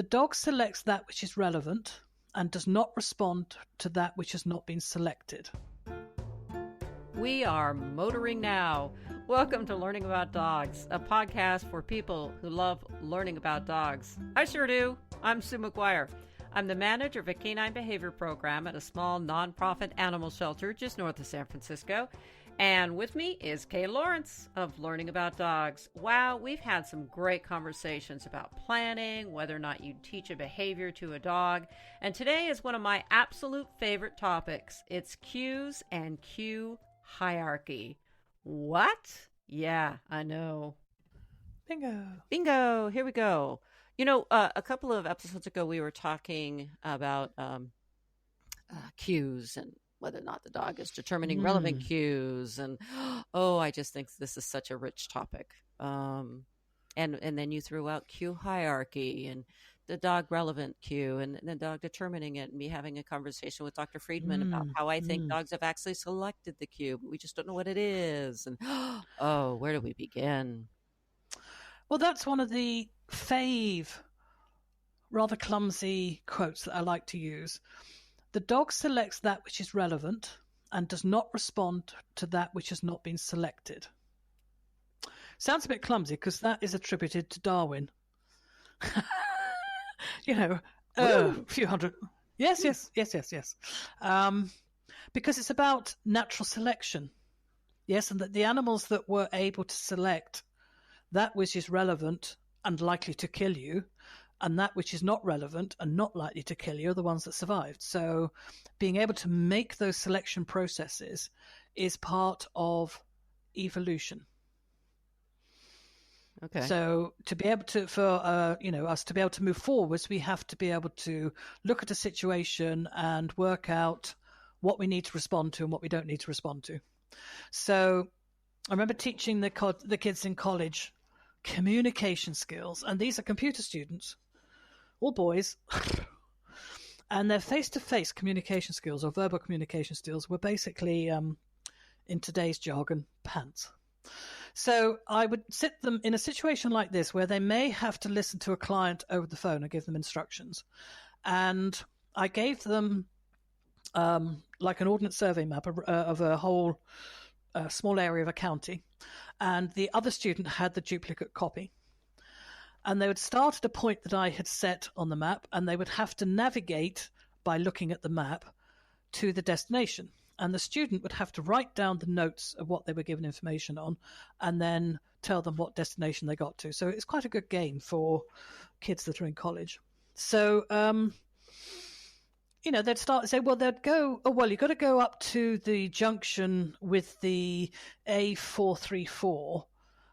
The dog selects that which is relevant and does not respond to that which has not been selected. We are motoring now. Welcome to Learning About Dogs, a podcast for people who love learning about dogs. I sure do. I'm Sue McGuire. I'm the manager of a canine behavior program at a small nonprofit animal shelter just north of San Francisco. And with me is Kay Laurence of Learning About Dogs. Wow, we've had some great conversations about planning, whether or not you teach a behavior to a dog. And today is one of my absolute favorite topics. It's cues and cue hierarchy. What? Yeah, I know. Bingo. Here we go. You know, a couple of episodes ago, we were talking about cues and whether or not the dog is determining relevant cues. And, I just think this is such a rich topic. And then you threw out cue hierarchy and the dog relevant cue and the dog determining it, and me having a conversation with Dr. Friedman about how I think dogs have actually selected the cue, but we just don't know what it is. And, where do we begin? Well, that's one of the rather clumsy quotes that I like to use. The dog selects that which is relevant and does not respond to that which has not been selected. Sounds a bit clumsy because that is attributed to Darwin. A few hundred. Yes. Because it's about natural selection. Yes, and that the animals that were able to select that which is relevant and likely to kill you, and that which is not relevant and not likely to kill you are the ones that survived. So being able to make those selection processes is part of evolution. Okay. So to be able to, us to be able to move forwards, we have to be able to look at a situation and work out what we need to respond to and what we don't need to respond to. So I remember teaching the kids in college communication skills, and these are computer students, all boys, and their face-to-face communication skills or verbal communication skills were basically, in today's jargon, pants. So I would sit them in a situation like this where they may have to listen to a client over the phone and give them instructions. And I gave them like an ordnance survey map of a whole small area of a county, and the other student had the duplicate copy. And they would start at a point that I had set on the map, and they would have to navigate by looking at the map to the destination. And the student would have to write down the notes of what they were given information on and then tell them what destination they got to. So it's quite a good game for kids that are in college. So, they'd start to say, they'd go, you've got to go up to the junction with the A434,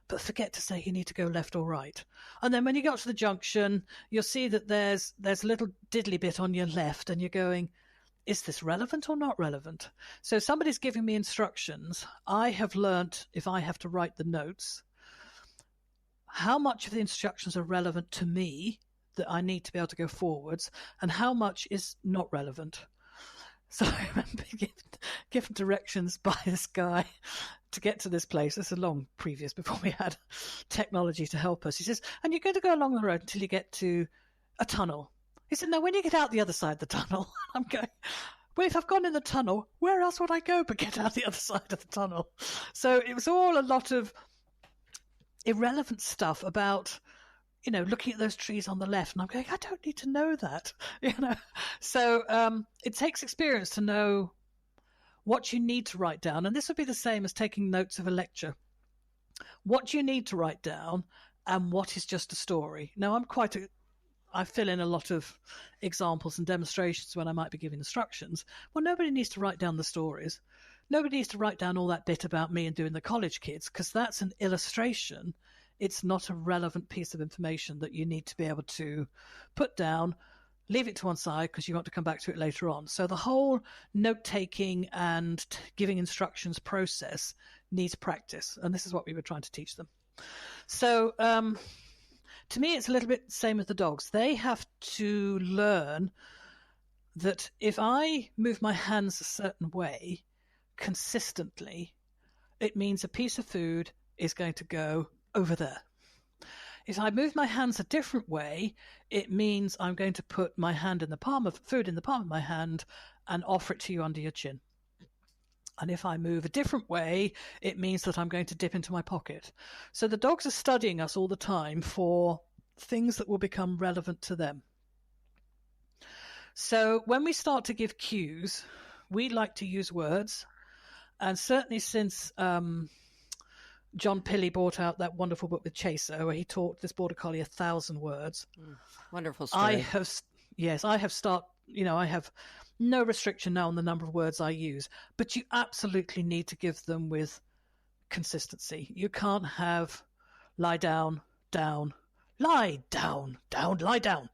but forget to say you need to go left or right. And then when you get to the junction, you'll see that there's a little diddly bit on your left, and you're going, is this relevant or not relevant? So somebody's giving me instructions. I have learnt, if I have to write the notes, how much of the instructions are relevant to me that I need to be able to go forwards, and how much is not relevant. So I remember given directions by this guy to get to this place. It's a long previous before we had technology to help us. He says, and you're going to go along the road until you get to a tunnel. He said, no, when you get out the other side of the tunnel, I'm going, well, if I've gone in the tunnel, where else would I go but get out the other side of the tunnel? So it was all a lot of irrelevant stuff about, looking at those trees on the left. And I'm going, I don't need to know that, So it takes experience to know what you need to write down. And this would be the same as taking notes of a lecture. What you need to write down and what is just a story. Now, I fill in a lot of examples and demonstrations when I might be giving instructions. Well, nobody needs to write down the stories. Nobody needs to write down all that bit about me and doing the college kids, because that's an illustration. It's not a relevant piece of information that you need to be able to put down, leave it to one side because you want to come back to it later on. So the whole note-taking and giving instructions process needs practice, and this is what we were trying to teach them. So to me, it's a little bit the same with the dogs. They have to learn that if I move my hands a certain way consistently, it means a piece of food is going to go over there. If I move my hands a different way, it means I'm going to put my hand in the palm of food in the palm of my hand and offer it to you under your chin. And if I move a different way, it means that I'm going to dip into my pocket. So the dogs are studying us all the time for things that will become relevant to them. So when we start to give cues, we like to use words. And certainly since John Pilley brought out that wonderful book with Chaser, where he taught this border collie 1,000 words. Wonderful story. I have no restriction now on the number of words I use, but you absolutely need to give them with consistency. You can't have lie down, down, lie down, down, lie down.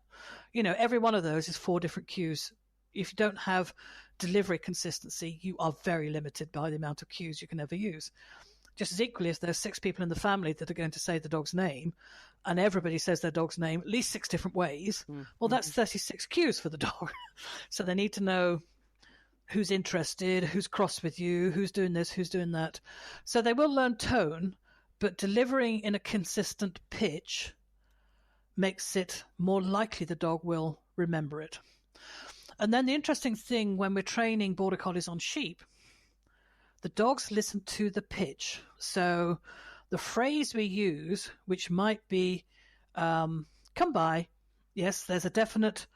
Every one of those is 4 different cues. If you don't have delivery consistency, you are very limited by the amount of cues you can ever use. Just as equally as there's 6 people in the family that are going to say the dog's name, and everybody says their dog's name at least 6 different ways, well, that's 36 cues for the dog. So they need to know who's interested, who's cross with you, who's doing this, who's doing that. So they will learn tone, but delivering in a consistent pitch makes it more likely the dog will remember it. And then the interesting thing when we're training border collies on sheep, the dogs listen to the pitch. So the phrase we use, which might be come by, yes, there's a definite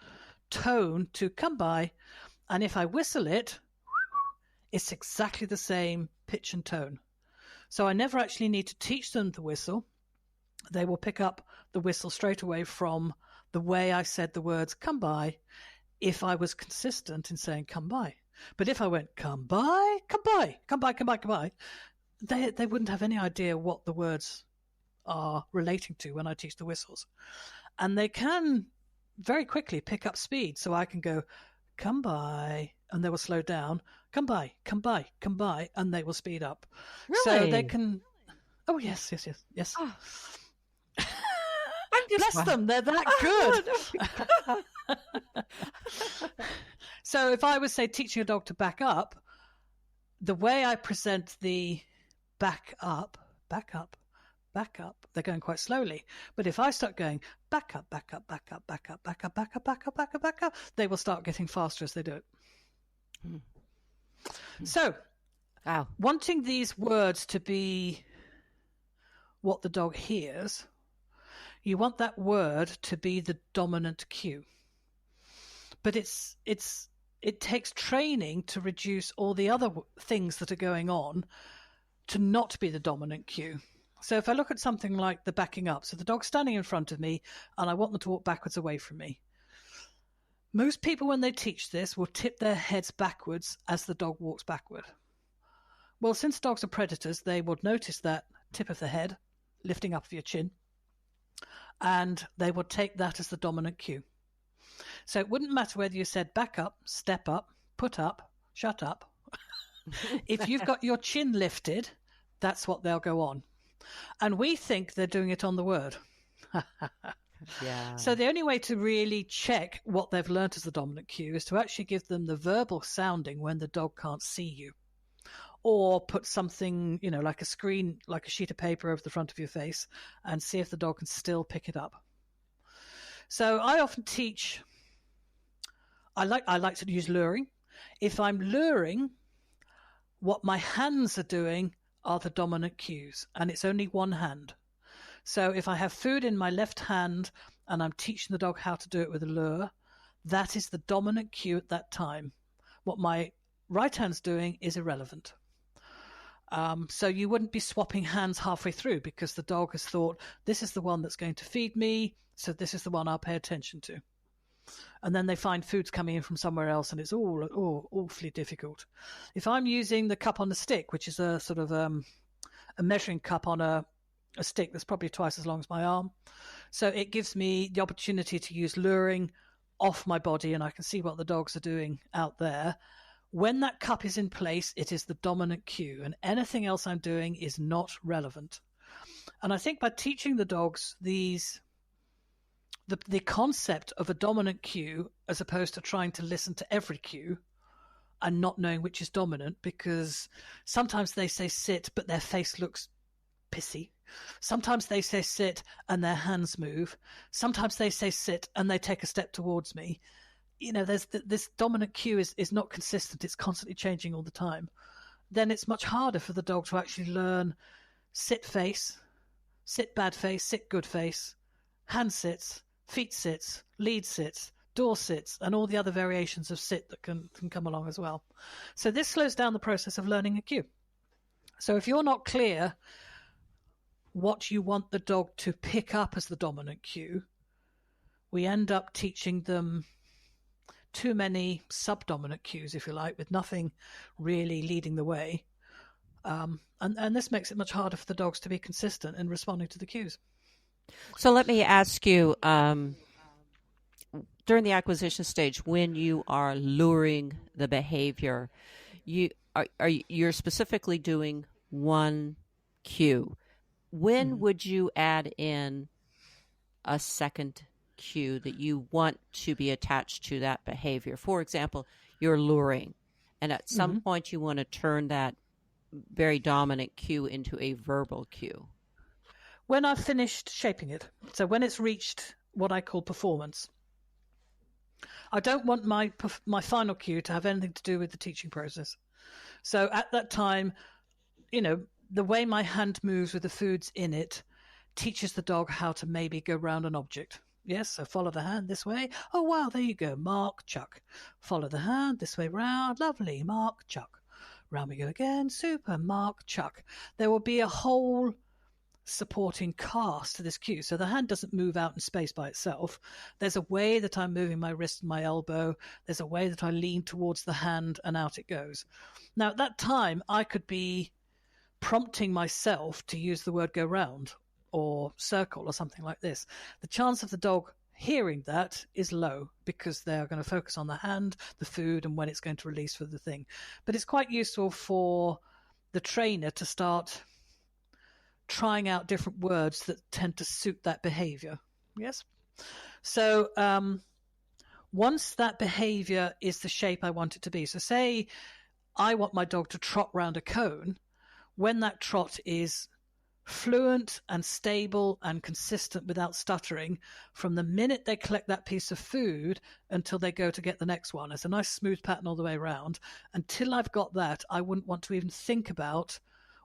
tone to come by. And if I whistle it, it's exactly the same pitch and tone. So I never actually need to teach them the whistle. They will pick up the whistle straight away from the way I said the words come by, if I was consistent in saying come by. But if I went come by, come by, come by, come by, come by, they wouldn't have any idea what the words are relating to when I teach the whistles. And they can very quickly pick up speed. So I can go, come by, and they will slow down, come by, come by, come by, and they will speed up. Really? So they can, oh, yes. Oh. Bless them, they're that good. So if I was, say, teaching a dog to back up, the way I present the back up, they're going quite slowly. But if I start going back up, back up, back up, back up, back up, back up, back up, back up, back up, they will start getting faster as they do it. So, wanting these words to be what the dog hears, you want that word to be the dominant cue. But it takes training to reduce all the other things that are going on to not be the dominant cue. So if I look at something like the backing up, so the dog's standing in front of me and I want them to walk backwards away from me. Most people, when they teach this, will tip their heads backwards as the dog walks backward. Well, since dogs are predators, they would notice that tip of the head, lifting up of your chin, and they would take that as the dominant cue. So it wouldn't matter whether you said back up, step up, put up, shut up. If you've got your chin lifted, that's what they'll go on. And we think they're doing it on the word. Yeah. So the only way to really check what they've learnt as the dominant cue is to actually give them the verbal sounding when the dog can't see you. Or put something, like a screen, like a sheet of paper over the front of your face and see if the dog can still pick it up. So I often teach, I like to use luring. If I'm luring, what my hands are doing are the dominant cues, and it's only one hand. So if I have food in my left hand and I'm teaching the dog how to do it with a lure, that is the dominant cue at that time. What my right hand's doing is irrelevant. So you wouldn't be swapping hands halfway through because the dog has thought, this is the one that's going to feed me, so this is the one I'll pay attention to. And then they find food's coming in from somewhere else and it's all awfully difficult. If I'm using the cup on the stick, which is a sort of a measuring cup on a stick that's probably twice as long as my arm, so it gives me the opportunity to use luring off my body and I can see what the dogs are doing out there. When that cup is in place, it is the dominant cue, and anything else I'm doing is not relevant. And I think by teaching the dogs the concept of a dominant cue, as opposed to trying to listen to every cue and not knowing which is dominant, because sometimes they say sit, but their face looks pissy. Sometimes they say sit and their hands move. Sometimes they say sit and they take a step towards me. There's this dominant cue is not consistent. It's constantly changing all the time. Then it's much harder for the dog to actually learn sit face, sit bad face, sit good face, hand sits, feet sits, lead sits, door sits, and all the other variations of sit that can come along as well. So this slows down the process of learning a cue. So if you're not clear what you want the dog to pick up as the dominant cue, we end up teaching them too many subdominant cues, if you like, with nothing really leading the way. And this makes it much harder for the dogs to be consistent in responding to the cues. So let me ask you, during the acquisition stage, when you are luring the behavior, you're specifically doing one cue. When would you add in a second cue that you want to be attached to that behavior? For example, you're luring, and at some point you want to turn that very dominant cue into a verbal cue. When I've finished shaping it, so when it's reached what I call performance, I don't want my final cue to have anything to do with the teaching process. So at that time, the way my hand moves with the foods in it teaches the dog how to maybe go round an object. Yes, so follow the hand this way. Oh, wow, there you go. Mark, chuck. Follow the hand this way round. Lovely. Mark, chuck. Round we go again. Super. Mark, chuck. There will be a whole supporting cast to this cue. So the hand doesn't move out in space by itself. There's a way that I'm moving my wrist and my elbow. There's a way that I lean towards the hand and out it goes. Now, at that time, I could be prompting myself to use the word go round or circle or something like this. The chance of the dog hearing that is low because they're going to focus on the hand, the food, and when it's going to release for the thing. But it's quite useful for the trainer to start trying out different words that tend to suit that behavior. Yes? So once that behavior is the shape I want it to be, so say I want my dog to trot round a cone, when that trot is fluent and stable and consistent without stuttering from the minute they collect that piece of food until they go to get the next one. It's a nice smooth pattern all the way around. Until I've got that, I wouldn't want to even think about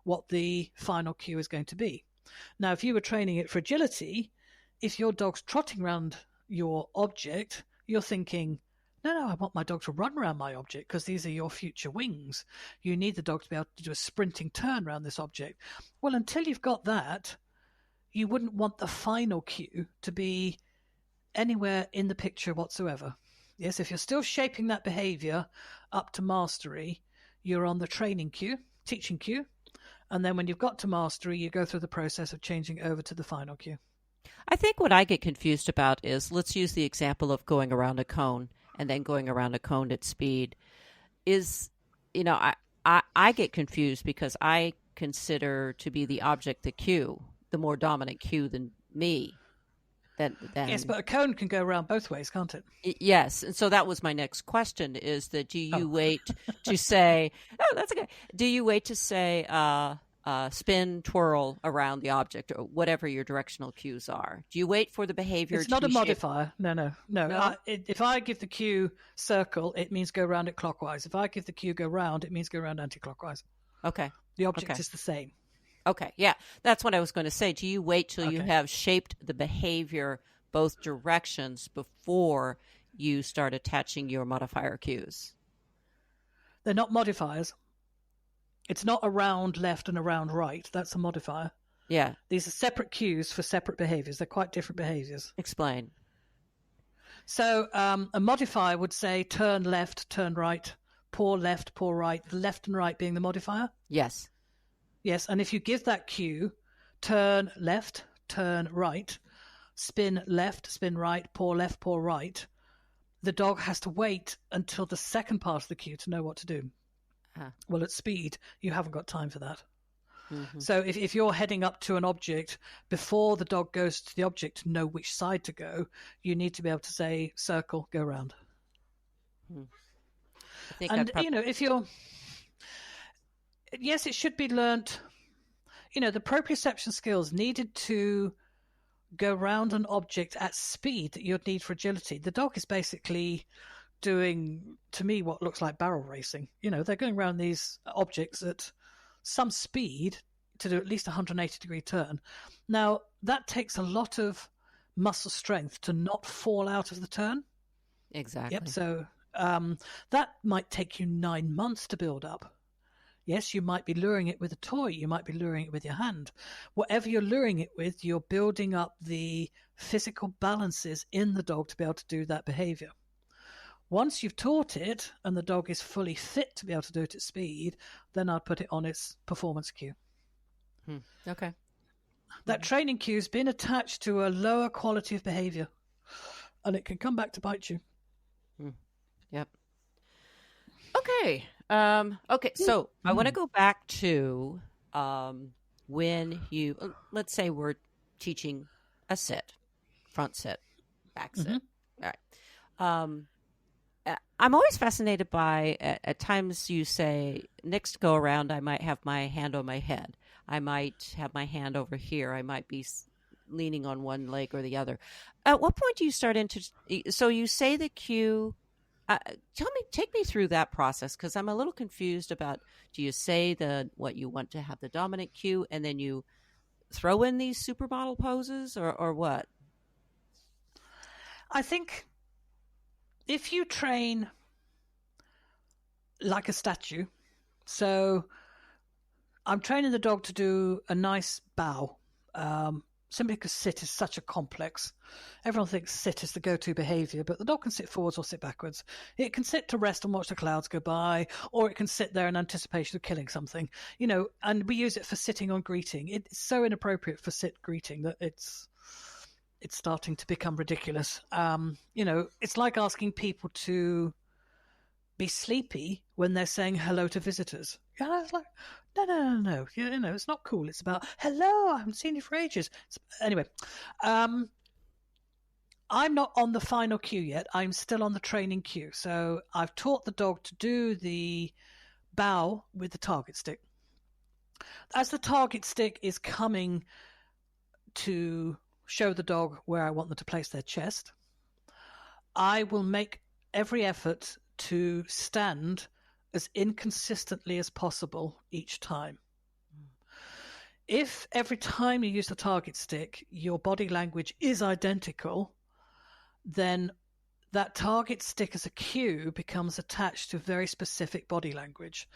what the final cue is going to be. Now, if you were training it for agility, if your dog's trotting around your object, you're thinking, no, I want my dog to run around my object because these are your future wings. You need the dog to be able to do a sprinting turn around this object. Well, until you've got that, you wouldn't want the final cue to be anywhere in the picture whatsoever. Yes, if you're still shaping that behavior up to mastery, you're on the training cue, teaching cue, and then when you've got to mastery, you go through the process of changing over to the final cue. I think what I get confused about is, let's use the example of going around a cone and then going around a cone at speed. I get confused because I consider to be the object the cue, the more dominant cue than me. Yes, but a cone can go around both ways, can't it? Yes, and so that was my next question, is that do you wait to say, that's okay. Do you wait to say spin, twirl around the object, or whatever your directional cues are? Do you wait for the behavior It's to not a be modifier. No. If I give the cue circle, it means go round it clockwise. If I give the cue go round, it means go round anti-clockwise. Okay. The object is the same. Okay, yeah, that's what I was going to say. Do you wait till you have shaped the behavior both directions before you start attaching your modifier cues? They're not modifiers. It's not around left and around right. That's a modifier. Yeah. These are separate cues for separate behaviors. They're quite different behaviors. Explain. So a modifier would say turn left, turn right, paw left, paw right, the left and right being the modifier. Yes. Yes, and if you give that cue, turn left, turn right, spin left, spin right, paw left, paw right, the dog has to wait until the second part of the cue to know what to do. Well, at speed, you haven't got time for that. Mm-hmm. So if you're heading up to an object, before the dog goes to the object to know which side to go, you need to be able to say, circle, go round. And if you're... Yes, it should be learnt. the proprioception skills needed to go round an object at speed that you'd need for agility. The dog is basically doing, to me, what looks like barrel racing. They're going around these objects at some speed to do at least a 180-degree turn. Now, that takes a lot of muscle strength to not fall out of the turn. Exactly. Yep. So that might take you 9 months to build up. Yes, you might be luring it with a toy. You might be luring it with your hand. Whatever you're luring it with, you're building up the physical balances in the dog to be able to do that behavior. Once you've taught it and the dog is fully fit to be able to do it at speed, then I'd put it on its performance cue. Okay. That training cue's been attached to a lower quality of behavior, and it can come back to bite you. Yep. Okay. So I want to go back to when you, let's say we're teaching a sit, front sit, back sit. All right. I'm always fascinated by, at times you say, next go around, I might have my hand on my head. I might have my hand over here. I might be leaning on one leg or the other. At what point do you start so you say the cue, take me through that process, because I'm a little confused about, do you say what you want to have the dominant cue and then you throw in these supermodel poses or what? I think if you train like a statue, so I'm training the dog to do a nice bow, simply because sit is such a complex. Everyone thinks sit is the go-to behavior, but the dog can sit forwards or sit backwards. It can sit to rest and watch the clouds go by, or it can sit there in anticipation of killing something, and we use it for sitting on greeting. It's so inappropriate for sit greeting that it's starting to become ridiculous. It's like asking people to be sleepy when they're saying hello to visitors. It's like, no. It's not cool. It's about, hello, I haven't seen you for ages. Anyway, I'm not on the final cue yet. I'm still on the training cue. So I've taught the dog to do the bow with the target stick. As the target stick is coming to show the dog where I want them to place their chest, I will make every effort to stand as inconsistently as possible each time. If every time you use the target stick, your body language is identical, then that target stick as a cue becomes attached to very specific body language,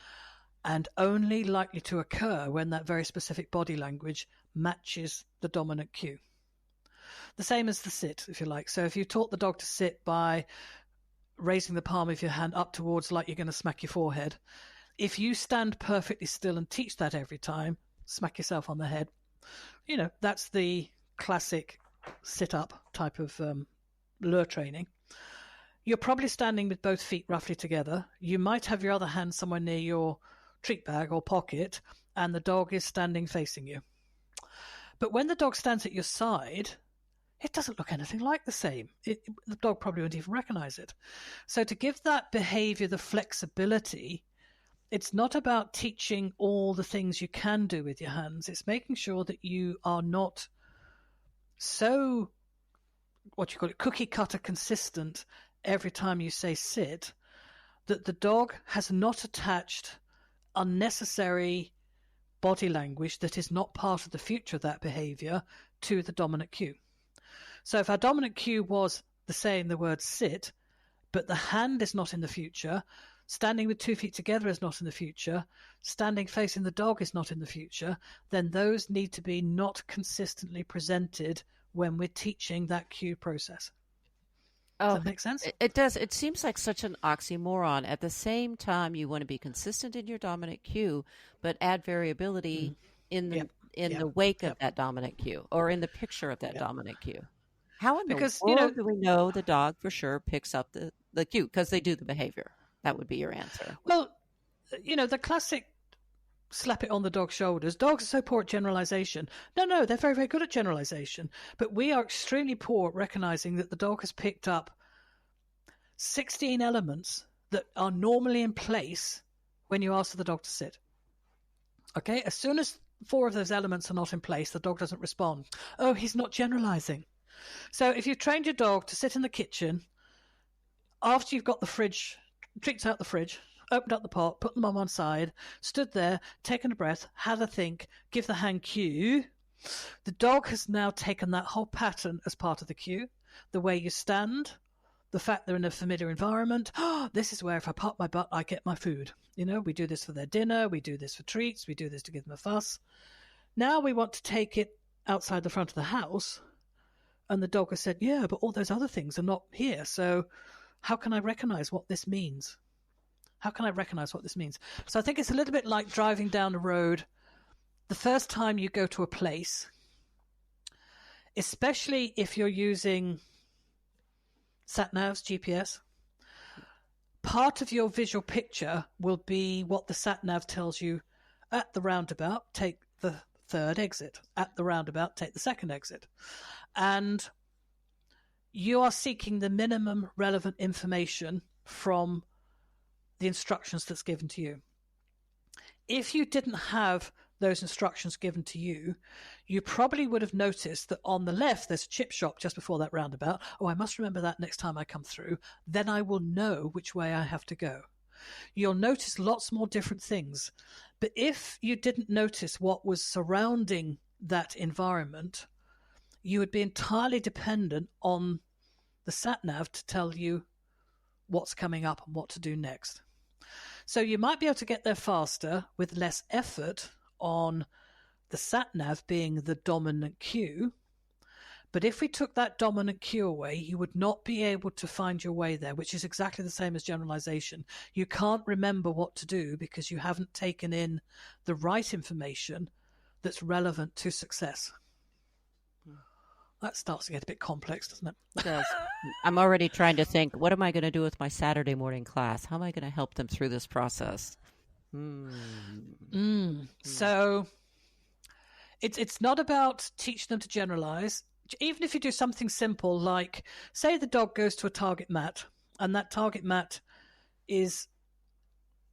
and only likely to occur when that very specific body language matches the dominant cue. The same as the sit, if you like. So if you taught the dog to sit by raising the palm of your hand up towards like you're going to smack your forehead, if you stand perfectly still and teach that every time, smack yourself on the head. That's the classic sit-up type of lure training. You're probably standing with both feet roughly together. You might have your other hand somewhere near your treat bag or pocket, and the dog is standing facing you. But when the dog stands at your side, it doesn't look anything like the same. The dog probably won't even recognize it. So to give that behavior the flexibility, it's not about teaching all the things you can do with your hands. It's making sure that you are not so, cookie cutter consistent every time you say sit, that the dog has not attached unnecessary body language that is not part of the future of that behavior to the dominant cue. So if our dominant cue was saying the word sit, but the hand is not in the future, standing with 2 feet together is not in the future, standing facing the dog is not in the future, then those need to be not consistently presented when we're teaching that cue process. Does that make sense? It does. It seems like such an oxymoron. At the same time, you want to be consistent in your dominant cue, but add variability in the wake of that dominant cue, or in the picture of that dominant cue. How in the world do we know the dog for sure picks up the cue? Because they do the behavior. That would be your answer. Well, the classic slap it on the dog's shoulders. Dogs are so poor at generalization. No, they're very, very good at generalization. But we are extremely poor at recognizing that the dog has picked up 16 elements that are normally in place when you ask the dog to sit. Okay? As soon as 4 of those elements are not in place, the dog doesn't respond. Oh, he's not generalizing. So if you've trained your dog to sit in the kitchen, after you've got the fridge, treats out the fridge, opened up the pot, put them on one side, stood there, taken a breath, had a think, give the hand cue, the dog has now taken that whole pattern as part of the cue. The way you stand, the fact they're in a familiar environment. Oh, this is where if I pop my butt, I get my food. We do this for their dinner. We do this for treats. We do this to give them a fuss. Now we want to take it outside the front of the house. And the dog has said, yeah, but all those other things are not here. So how can I recognize what this means? How can I recognize what this means? So I think it's a little bit like driving down the road. The first time you go to a place, especially if you're using sat-navs, GPS, part of your visual picture will be what the sat-nav tells you at the roundabout, take the third exit. At the roundabout, take the second exit. And you are seeking the minimum relevant information from the instructions that's given to you. If you didn't have those instructions given to you, you probably would have noticed that on the left there's a chip shop just before that roundabout. Oh, I must remember that next time I come through. Then I will know which way I have to go. You'll notice lots more different things. But if you didn't notice what was surrounding that environment, you would be entirely dependent on the sat-nav to tell you what's coming up and what to do next. So you might be able to get there faster with less effort on the sat-nav being the dominant cue. But if we took that dominant cue away, you would not be able to find your way there, which is exactly the same as generalization. You can't remember what to do because you haven't taken in the right information that's relevant to success. That starts to get a bit complex, doesn't it? It does. I'm already trying to think, what am I going to do with my Saturday morning class? How am I going to help them through this process? So it's not about teaching them to generalize. Even if you do something simple like, say the dog goes to a target mat, and that target mat is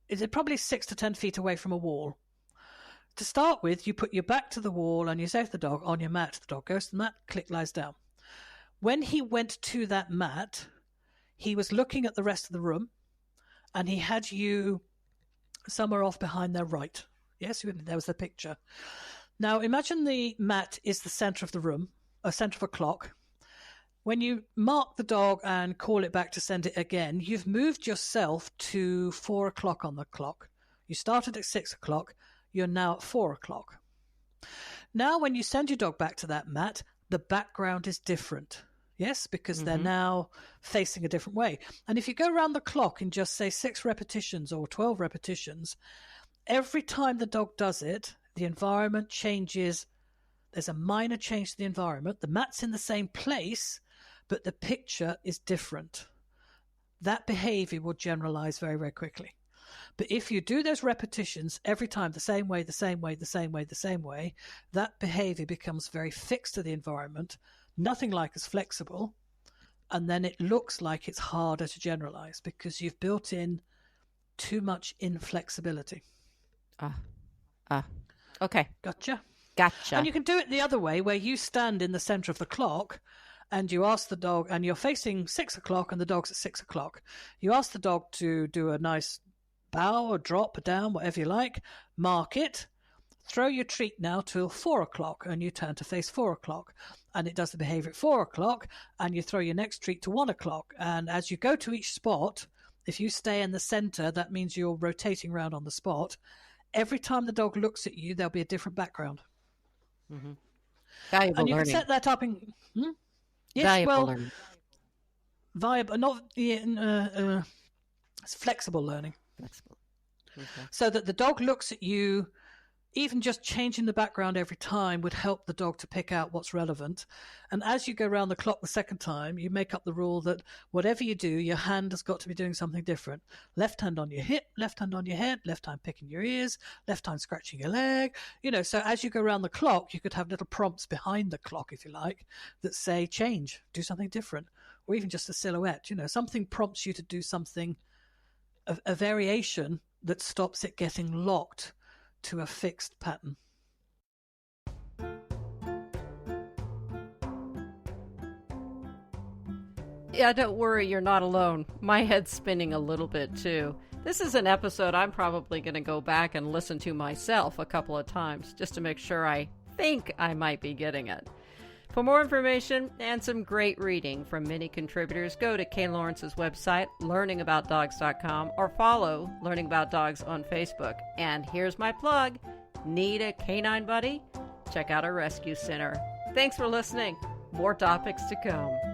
it probably 6 to 10 feet away from a wall. To start with, you put your back to the wall and you say to the dog, on your mat. The dog goes to the mat, click, lies down. When he went to that mat, he was looking at the rest of the room, and he had you somewhere off behind their right. Yes, there was the picture. Now, imagine the mat is the center of the room, a center of a clock. When you mark the dog and call it back to send it again, you've moved yourself to 4 o'clock on the clock. You started at 6 o'clock. You're now at 4 o'clock. Now, when you send your dog back to that mat, the background is different. Yes, because they're now facing a different way. And if you go around the clock in just, say, 6 repetitions or 12 repetitions, every time the dog does it, the environment changes. There's a minor change to the environment. The mat's in the same place, but the picture is different. That behavior will generalize very, very quickly. But if you do those repetitions every time the same way, the same way, the same way, the same way, that behavior becomes very fixed to the environment, nothing like as flexible, and then it looks like it's harder to generalize because you've built in too much inflexibility. Okay. Gotcha. Gotcha. And you can do it the other way, where you stand in the center of the clock and you ask the dog, and you're facing 6 o'clock and the dog's at 6 o'clock. You ask the dog to do a nice bow or drop or down, whatever you like, mark it, throw your treat now till 4 o'clock, and you turn to face 4 o'clock. And it does the behavior at 4 o'clock, and you throw your next treat to 1 o'clock. And as you go to each spot, if you stay in the center, that means you're rotating around on the spot. Every time the dog looks at you, there'll be a different background. Valuable and you learning. can set that up in... Yes, Valuable learning. Viable, not... it's flexible learning. Flexible. Okay. So that the dog looks at you, even just changing the background every time would help the dog to pick out what's relevant. And as you go around the clock the second time, you make up the rule that whatever you do, your hand has got to be doing something different. Left hand on your hip, left hand on your head, left hand picking your ears, left hand scratching your leg. So as you go around the clock, you could have little prompts behind the clock, if you like, that say change, do something different, or even just a silhouette. Something prompts you to do something, a variation that stops it getting locked to a fixed pattern. Yeah, don't worry, you're not alone. My head's spinning a little bit too. This is an episode I'm probably going to go back and listen to myself a couple of times just to make sure I think I might be getting it. For more information and some great reading from many contributors, go to Kay Lawrence's website, learningaboutdogs.com, or follow Learning About Dogs on Facebook. And here's my plug. Need a canine buddy? Check out our rescue center. Thanks for listening. More topics to come.